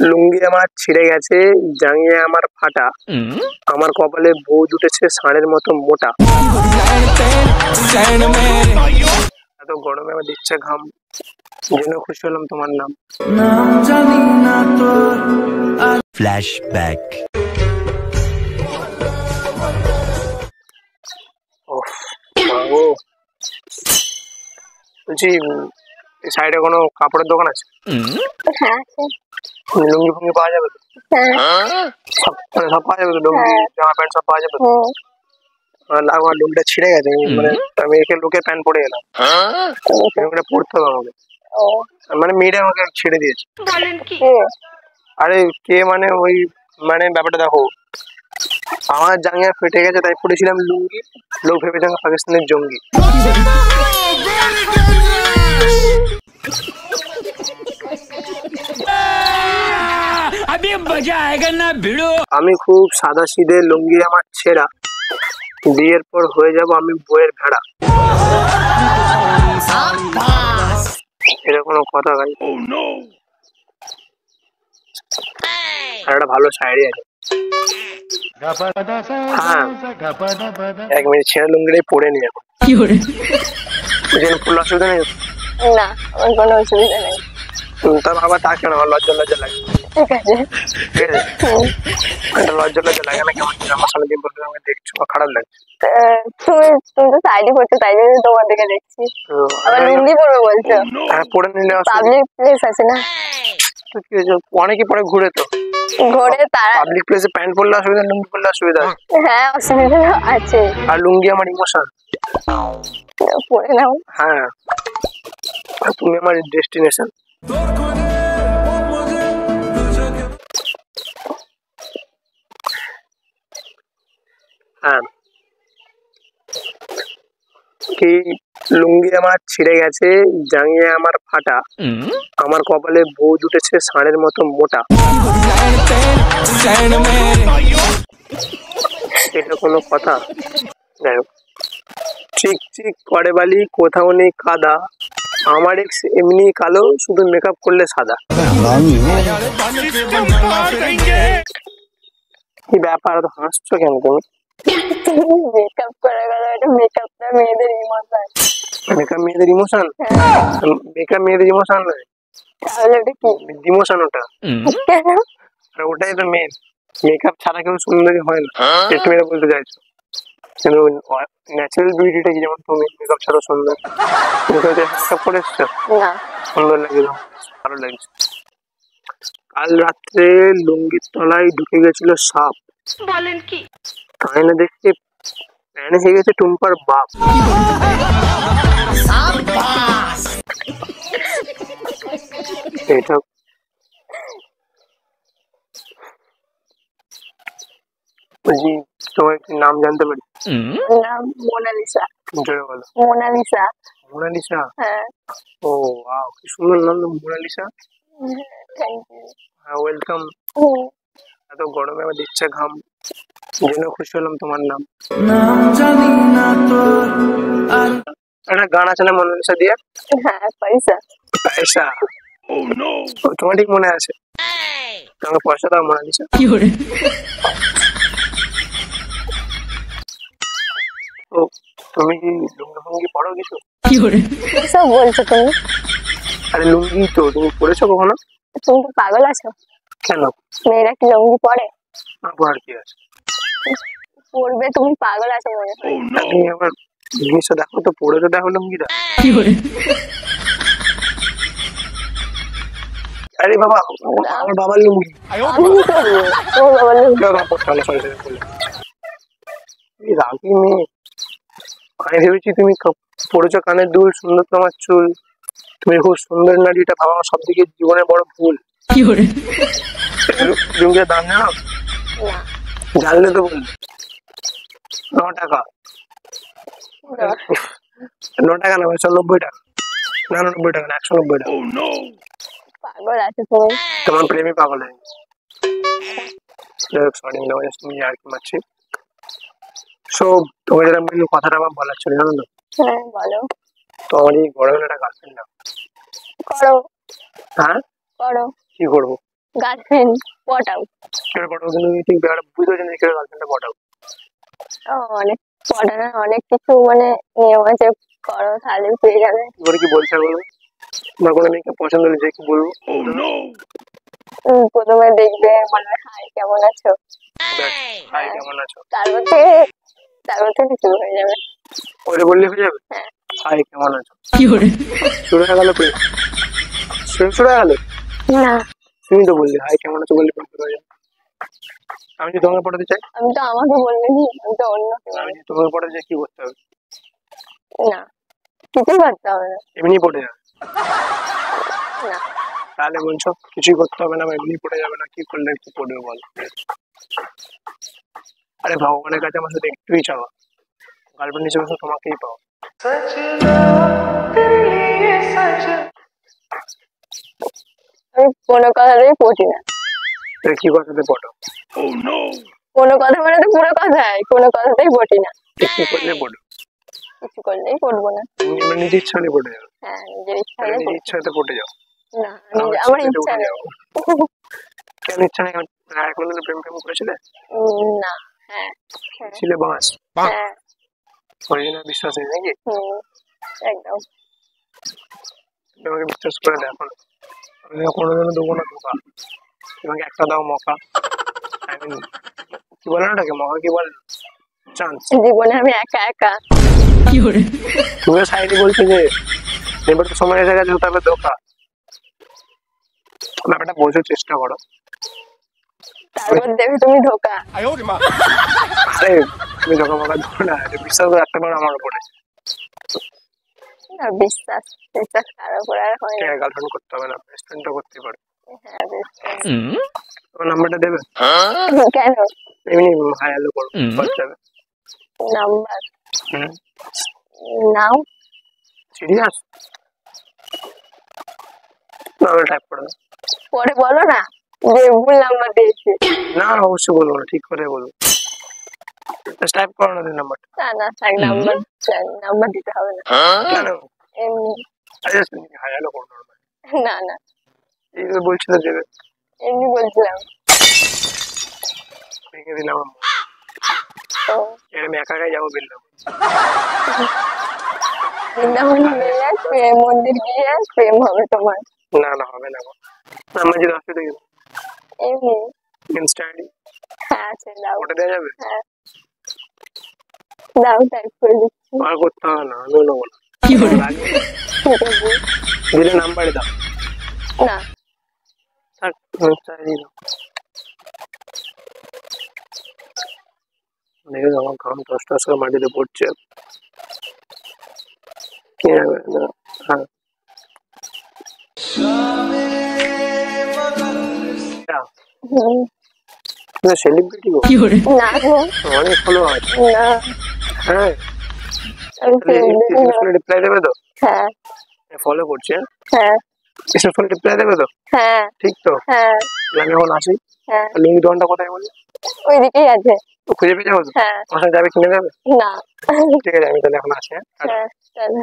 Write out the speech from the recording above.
লুঙ্গি আমার ছিঁড়ে গেছে, জাঙ্গিয়া আমার ফাটা, আমার কপালে বউ জুটেছে ষাঁড়ের মতো মোটা। এত গরমে আমার দিচ্ছে ঘাম, জেনে খুশি হলাম তোমার নাম। ফ্ল্যাশব্যাক। বলছি এই সাইডে কোনো কাপড়ের দোকান আছে? হ্যাঁ আছে। লুঙ্গি ফুঙ্গি পাওয়া যাবে তো? হ্যাঁ সব মানে সব পাওয়া যাবে তো? লুঙ্গি জামা প্যান্ট সব পাওয়া যাবে তো? আমার লুঙ্গিটা ছিঁড়ে গেছে, মানে আমি একে লোকের প্যান্ট পরে এলাম, ওটা পড়তে হবে আমাকে, মানে মেয়েটা আমাকে ছেড়ে দিয়েছে। আরে কে মানে ওই মানে ব্যাপারটা দেখো, আমার জাঙ্গিয়া ফেটে গেছে তাই পরেছিলাম লুঙ্গি, লোক ভেবেছে আমি পাকিস্তানের জঙ্গি। আমি খুব সাদা সিধে, লুঙ্গি আমার ছেঁড়া, বিয়ের পর হয়ে যাব আমি বইয়ের ভেড়া। এটা কোনো কথা ভাই? আর একটা ভালো শায়রি আছে। হ্যাঁ, 1 মিনিট ছেঁড়া লুঙ্গিটাই পরে নি এখন। ফুল অসুবিধা নেই? না, আমার কোনো অসুবিধা নেই। তার বাবা তা কেন? আমার লজ্জা লজ্জা লাগে। ঠিক আছে, ঠিক আছে, একটা লজ্জা লজ্জা লাগে না? কেমন আমার সামনে দিন বলতে আমাকে দেখছো, খারাপ লাগছে। তুমি তো শাড়ি পরছো, তাই জন্য তোমার দিকে দেখছি। আবার লুঙ্গি পরবে বলছো? হ্যাঁ, পরে নিলে পাবলিক প্লেস আছে না? অনেকে পরে ঘুরে তো, ঘরে তারা পাবলিক প্লেসে প্যান্ট পরলে অসুবিধা, লুঙ্গি পরলে অসুবিধা। হ্যাঁ, অসুবিধা আছে। আর লুঙ্গি আমার ইমোশন, পরে নাও। হ্যাঁ, তুমি আমার ডেস্টিনেশন। হ্যাঁ, কি লুঙ্গি আমার ছিঁড়ে গেছে, জাঙ্গিয়া আমার ফাটা, আমার কপালে বউ জুটেছে ষাঁড়ের মতো মোটা। এটা কোনো কথা? যাই হোক, চিক চিক করে বালি, কোথাও নেই কাদা, আমার এক্স এমনি কালো, শুধু মেকআপ করলে সাদা। কি ব্যাপার, হাসছো কেন তুমি? মেকআপ করে গেল, এটা মেকআপটা মেয়েদের ইমোশন। মেকআপ মেয়েদের ইমোশন? মেকআপ মেয়েদের ইমোশন নয়, তাহলে ওটা কি ইমোশন? ওটা কেন? আর ওটাই তো মেন, মেকআপ ছাড়া কেউ সুন্দরী হয় না, একটু মেয়েরা বলতে চাইছো। কিন্তু ন্যাচারাল বিউটিটা কি, যেমন তুমি মেকআপ ছাড়া সুন্দর, মেকআপ করে এসছো, না সুন্দর লাগে, ভালো লাগছে। কাল রাত্রে লুঙ্গির তলায় ঢুকে গেছিল সাপ, বলেন কি? তাই না দেখে প্যানে হয়ে গেছে টুম্পার বাপ। এটা বলছি, তোমার একটি নাম জানতে পারি? নাম মোনালিসা। জোরে বলো। মোনালিসা। মোনালিসা? হ্যাঁ। ও ওয়াও, কি সুন্দর নাম তো, মোনালিসা। Thank you. হ্যাঁ, ওয়েলকাম। এত গরমে আমার দিচ্ছে ঘাম, জেনে খুশি হলাম তোমার নাম। একটা গান আছে না মোনালিসা দিয়ে? হ্যাঁ, পয়সা। পয়সা? তোমার ঠিক মনে আছে? তোমাকে পয়সা দাও মোনালিসা। ও, তুমি কি লুঙ্গি ফুঙ্গি পরো কিছু? সব বলছো তুমি? আরে লুঙ্গি তো তুমি পরেছো কখনো? তুমি কি পাগল আছো? কেন? মেয়েরা কি লুঙ্গি পরে? আর কি আছে পরবে, তুমি পাগল আছো মনে হয়। তুমি আমার জিনিসটা দেখো তো, পরে তো দেখো লুঙ্গিটা। আরে বাবা, আমার বাবার লুঙ্গি। রাগি মেয়ে, আমি ভেবেছি তুমি পরেছো কানের দুল, সুন্দর তোমার চুল, তুমি খুব সুন্দর নারী, এটা ভাবা সব দিকে জীবনের বড় ভুল। লুঙ্গির দাম জানো? জানলে তো বললে। 9 টাকা। 9 টাকা না, 190 টাকা। না 90 টাকা না, 190 টাকা। পাগল আছে তুমি। তোমার প্রেমী পাগল হয়ে গেছে। সরি, তুমি আর কি মারছি। সো তোমার যেটা মেন কথাটা আমার বলার ছিল, জানো তো? হ্যাঁ, বলো। তো আমার এই গরমে একটা গার্লফ্রেন্ড না। করো। হ্যাঁ, করো। কি করবো? গার্লফ্রেন্ড পটাও। কেউ পটাও কিন্তু ঠিক বুঝতে পারছেন যে কেউ গার্লফ্রেন্ডটা পটাও। অনেক পটানোর অনেক কিছু মানে নিয়ম আছে, করো তাহলে পেয়ে যাবে। এবারে কি বলছে বলো, আমার কোনো মেয়েকে পছন্দ হলে যে কি বলবো? প্রথমে দেখবে বলবে হাই কেমন আছো, হাই কেমন আছো, তারপর থেকে শুরু হয়ে যাবে। ওরে বললে হয়ে যাবে? হাই কেমন আছো, শুরু হয়ে গেল প্রেম, শুরু হয়ে গেল। না তুমি তো বললে হাই কেমন আছো বললে প্রেম শুরু হয়ে যাবে। আমি যদি তোমাকে পটাতে চাই, আমি তো আমাকে বললে কি, আমি তো অন্য আমি যদি তোমাকে পটাতে চাই কি করতে হবে? না কিছুই করতে হবে না, এমনি পটে যাবে। না তাহলে বলছো কিছুই করতে হবে না, এমনি পড়ে যাবে না, কি করলে কি পড়বে বল? আরে ভগবানের কাছে আমার সাথে একটুই চাওয়া, গার্লফ্রেন্ড হিসেবে তো তোমাকেই পাও। আমি কোনো কথাতেই পটি না। কি কথাতে পটো? কোনো কথা মানে তো পুরো কথাই, কোনো কথাতেই পটি না। কি করলে পটো? কিছু করলেই পড়বো না। নিজের ইচ্ছা হলে পটে যাও। হ্যাঁ নিজের ইচ্ছা নিজের হলে ইচ্ছাতে পটে যাও। না আমার ইচ্ছা নেই। কেন ইচ্ছা নেই? কোনদিন প্রেম করেছিলে? না। হ্যাঁ ছিলে বাস, হ্যাঁ অরিজিনাল বিশ্বাস নেই নাকি? একদম। তোমাকে বিশ্বাস করে দেখো, আমি কোনোদিনও দেবো না ধোকা, তোমাকে একটা দাও মকা। আই মিন কি বলে না ওটাকে, মকা কি বলে, চান্স। জীবনে আমি একা একা। তুমি সাইডে বলছো যে এবার তো সময় এসে গেছে, তবে ধোকা। ব্যাপারটা বোঝার চেষ্টা করো। তারপর দেবে তুমি ধোকা। আরে তুমি ধোকা মকা ধরো না, বিশ্বাস রাখতে পারো আমার উপরে। না বিশ্বাস কারো উপর আর হয় না। গার্লফ্রেন্ড করতে হবে না, বেস্ট ফ্রেন্ডও করতে পারো। হ্যাঁ তোমার নাম্বারটা দেবে? কেন? এমনি হাই হ্যালো করো, যাবে। নাম্বার নাও। সিরিয়াস? নাম্বার টাইপ করে দাও। পরে বলো না যে ভুল নাম্বার দিয়েছি। না অবশ্যই বলবো না, ঠিক করে বলবো। টাইপ করো না নাম্বারটা। না থাক, নাম্বার দিতে হবে না। কেন? এমনি। আরে হাই হ্যালো করো না। না এই যে বলছিল দেবে, এমনি বলছিলাম। ভেঙে দিলাম আমি একা একাই যাবো বললাম। বৃন্দাবন প্রেম মন্দির গিয়ে প্রেম হবে তোমার। না হবে না, আমার যদি আসতে দেখি এমনি ইনস্টা আইডি আছে, দাও। ওটা দেওয়া যাবে? হ্যাঁ দাও, টাইপ করে দিচ্ছি। আর করতে হবে না, আমি নেবো না। দিলে নাম্বারে দাও। না থাক, চাইনি দাও। দেখে আমার কারণ 10টা করে মাটিতে পড়ছে। হ্যাঁ সেলিব্রিটি গো? না গো, অনেক ফলো আছে। না হ্যাঁ রিপ্লাই দেবে তো? হ্যাঁ ফলো করছে। হ্যাঁ রিপ্লাই দেবে তো? হ্যাঁ ঠিক তো? হ্যাঁ আমি এখন আসি। হ্যাঁ লিঙ্ক দোকানটা কোথায় বলি? ওইদিকেই আছে। খুঁজে পেয়ে যাবো তো? হ্যাঁ আমার সাথে যাবে, কিনে দেবে? না ঠিক আছে, আমি তাহলে এখন আসি। হ্যাঁ চলো।